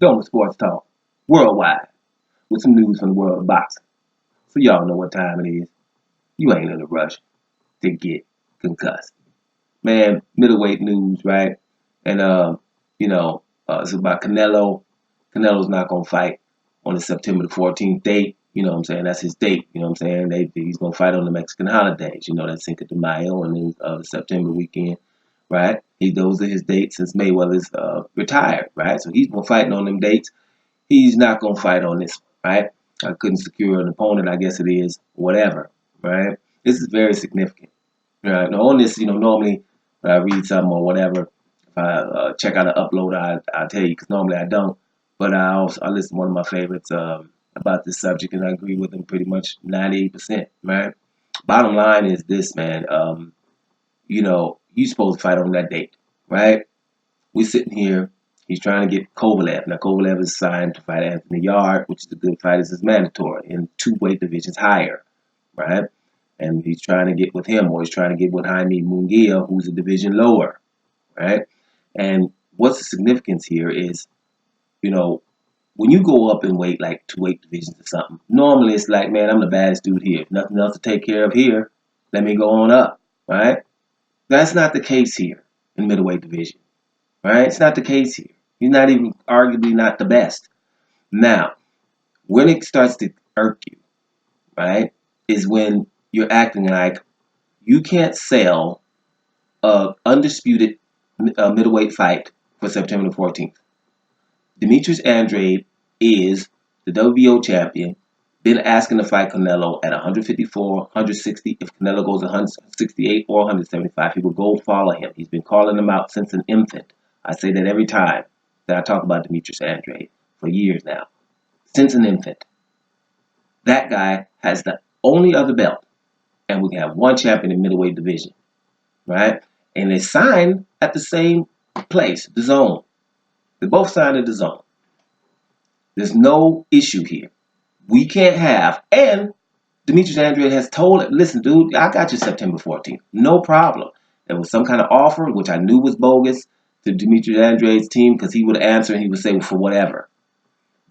Dome Sports Talk, worldwide, with some news from the world of boxing. So y'all know what time it is. You ain't in a rush to get concussed. Man, middleweight news, right? And, it's about Canelo. Canelo's not going to fight on the September the 14th date. You know what I'm saying? That's his date. You know what I'm saying? He's going to fight on the Mexican holidays. You know, that's Cinco de Mayo and then the September weekend, right? Those are his dates since Mayweather's retired, right? So he's been fighting on them dates. He's not going to fight on this one, right? I couldn't secure an opponent, I guess it is, whatever, right? This is very significant, right? Now, on this, normally when I read something or whatever, if I check out an upload, I'll tell you, because normally I don't. But I listen to one of my favorites about this subject, and I agree with him pretty much 98%, right? Bottom line is this, man. He's supposed to fight on that date, right? We're sitting here. He's trying to get Kovalev. Now, Kovalev is signed to fight Anthony Yard, which is a good fight. This is mandatory in 2 weight divisions higher, right? And he's trying to get with him, or he's trying to get with Jaime Munguia, who's a division lower, right? And what's the significance here is, when you go up in weight, like 2 weight divisions or something, normally it's like, man, I'm the baddest dude here. Nothing else to take care of here. Let me go on up, right? That's not the case here in middleweight division, right? It's not the case here. He's not even, arguably not the best. Now, when it starts to irk you, right, is when you're acting like you can't sell a undisputed middleweight fight for September the 14th. Demetrius Andrade is the WBO champion, been asking to fight Canelo at 154, 160. If Canelo goes 168 or 175, he will go follow him. He's been calling him out since an infant. I say that every time that I talk about Demetrius Andrade for years now. Since an infant. That guy has the only other belt. And we can have one champion in middleweight division. Right? And they signed at the same place, the zone. They both signed at the zone. There's no issue here. We can't have, and Demetrius Andrade has told it, listen, dude, I got you September 14th. No problem. There was some kind of offer, which I knew was bogus, to Demetrius Andrade's team, because he would answer and he would say, well, for whatever.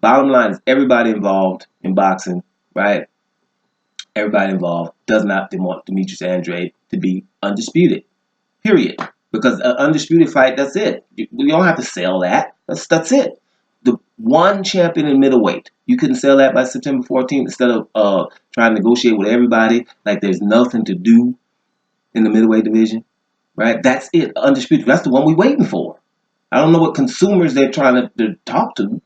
Bottom line is everybody involved in boxing, right? Everybody involved does not want Demetrius Andrade to be undisputed. Period. Because an undisputed fight, that's it. You don't have to sell that. That's it. The one champion in middleweight. You couldn't sell that by September 14th instead of trying to negotiate with everybody like there's nothing to do in the middleweight division. Right? That's it. Undisputed. That's the one we're waiting for. I don't know what consumers they're trying to talk to.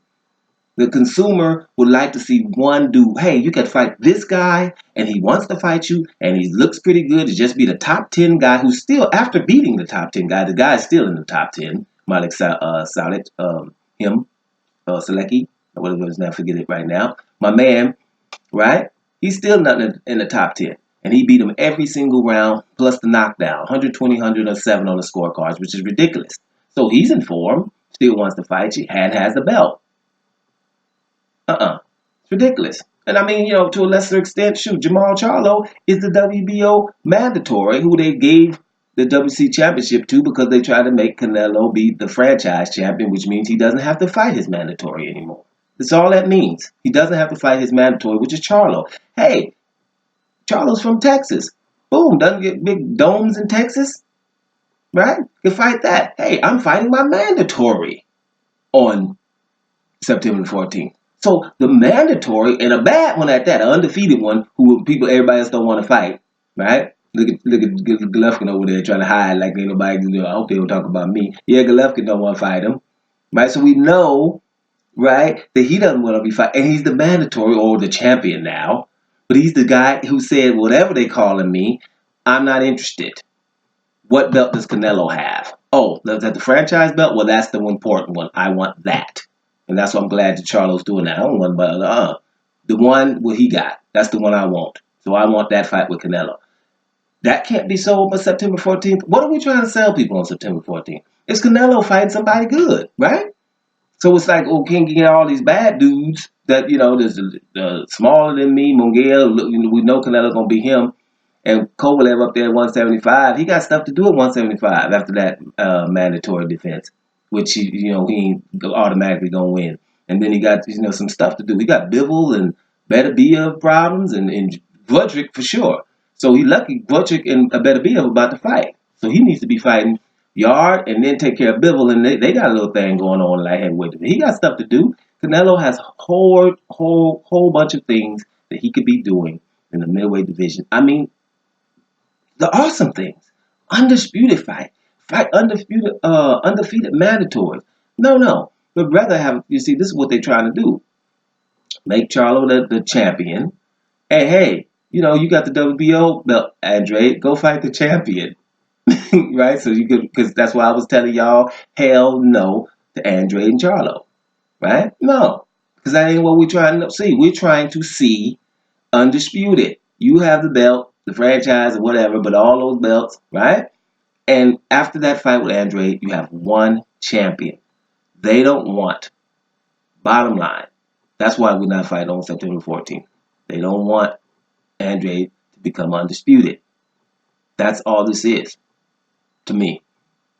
The consumer would like to see one dude. Hey, you can fight this guy, and he wants to fight you, and he looks pretty good to just be the top 10 guy who's still, after beating the top 10 guy, the guy's still in the top 10. Malik Salit, Selecki, whatever his name, forget it right now. My man, right? He's still not in the top 10. And he beat him every single round, plus the knockdown. 120, 107 on the scorecards, which is ridiculous. So he's in form, still wants to fight you, and has the belt. It's ridiculous. And I mean, to a lesser extent, shoot, Jamal Charlo is the WBO mandatory who they gave the WC championship to because they tried to make Canelo be the franchise champion, which means he doesn't have to fight his mandatory anymore. That's all that means. He doesn't have to fight his mandatory, which is Charlo. Hey, Charlo's from Texas. Boom, doesn't get big domes in Texas, right? You can fight that. Hey, I'm fighting my mandatory on September 14th. So the mandatory, and a bad one at that, an undefeated one, who everybody else don't want to fight, right? Look at Golovkin over there trying to hide like ain't nobody. I hope they don't talk about me. Yeah, Golovkin don't want to fight him, right? So we know, right, that he doesn't want to be fighting, and he's the mandatory or the champion now. But he's the guy who said, whatever they calling me, I'm not interested. What belt does Canelo have? Oh, is that the franchise belt? Well, that's the important one. I want that. And that's why I'm glad that Charlo's doing that. I don't want the one what he got. That's the one I want. So I want that fight with Canelo. That can't be sold by September 14th. What are we trying to sell people on September 14th? It's Canelo fighting somebody good, right? So it's like, oh, can't get all these bad dudes that, there's smaller than me, Munguia, we know Canelo going to be him. And Kovalev up there at 175, he got stuff to do at 175 after that mandatory defense, which he ain't automatically gonna win. And then he got, some stuff to do. He got Bivol and Beterbiev problems and Vudrick for sure. So he lucky Vudrick and Beterbiev about to fight. So he needs to be fighting Yard and then take care of Bivol. And they got a little thing going on in light heavyweight. He got stuff to do. Canelo has a whole bunch of things that he could be doing in the middleweight division. I mean, the awesome things. Undisputed fight undefeated mandatory. No. But rather have, you see, this is what they're trying to do. Make Charlo the champion. And hey, you got the WBO belt, Andrade. Go fight the champion. Right? So you could, because that's why I was telling y'all, hell no to Andrade and Charlo. Right? No. Because that ain't what we're trying to see. We're trying to see Undisputed. You have the belt, the franchise, or whatever, but all those belts, right? And after that fight with Andrade, you have one champion. They don't want, bottom line, that's why we're not fighting on September 14th. They don't want Andrade to become undisputed. That's all this is to me.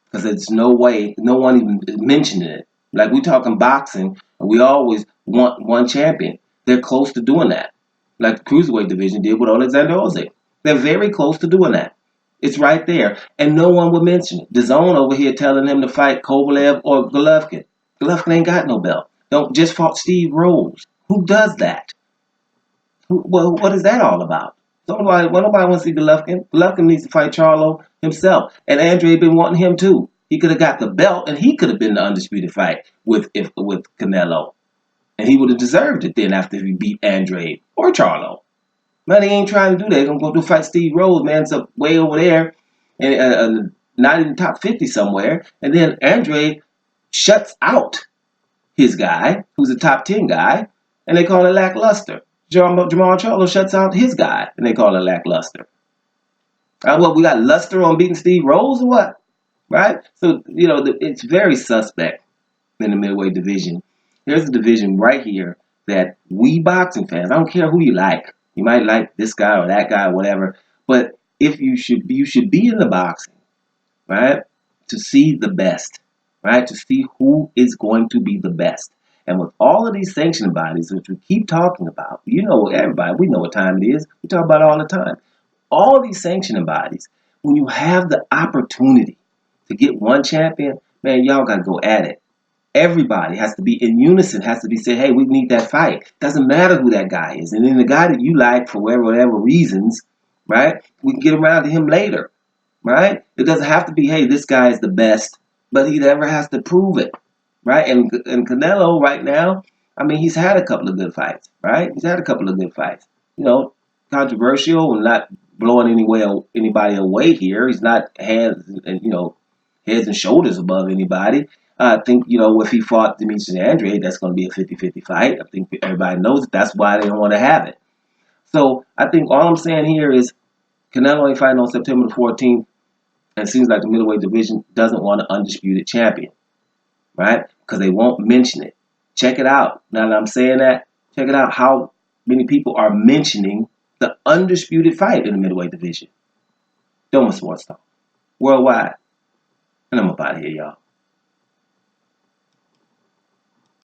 Because there's no way, no one even mentioning it. Like we talking boxing, and we always want one champion. They're close to doing that. Like the cruiserweight division did with Alexander Usyk. They're very close to doing that. It's right there. And no one would mention it. DAZN over here telling him to fight Kovalev or Golovkin. Golovkin ain't got no belt. Don't just fought Steve Rose. Who does that? Well, what is that all about? Nobody wants to see Golovkin. Golovkin needs to fight Charlo himself. And Andrade been wanting him too. He could have got the belt and he could have been the undisputed fight with Canelo. And he would have deserved it then after he beat Andrade or Charlo. Man, they ain't trying to do that. They're going to go to fight Steve Rose, man. It's up way over there and not in the top 50 somewhere. And then Andrade shuts out his guy, who's a top 10 guy, and they call it lackluster. Jamal Charlo shuts out his guy, and they call it lackluster. What, we got luster on beating Steve Rose or what? Right? So, it's very suspect in the middleweight division. There's a division right here that we boxing fans, I don't care who you like. You might like this guy or that guy or whatever, but if you should be in the boxing, right? To see the best, right? To see who is going to be the best. And with all of these sanctioning bodies, which we keep talking about, everybody, we know what time it is. We talk about it all the time. All these sanctioning bodies, when you have the opportunity to get one champion, man, y'all got to go at it. Everybody has to be in unison, has to be saying, hey, we need that fight. Doesn't matter who that guy is. And then the guy that you like for whatever reasons, right, we can get around to him later, right? It doesn't have to be, hey, this guy is the best, but he never has to prove it, right? And Canelo right now, I mean, he's had a couple of good fights, right? He's had a couple of good fights. Controversial and not blowing anybody away here. He's not heads and shoulders above anybody. I think, if he fought Demetrius Andrade, that's going to be a 50-50 fight. I think everybody knows it. That's why they don't want to have it. So I think all I'm saying here is Canelo ain't fighting on September the 14th, and it seems like the middleweight division doesn't want an undisputed champion, right? Because they won't mention it. Check it out. Now that I'm saying that, check it out how many people are mentioning the undisputed fight in the middleweight division. Don't miss Sports Talk. Worldwide. And I'm up out of here, y'all.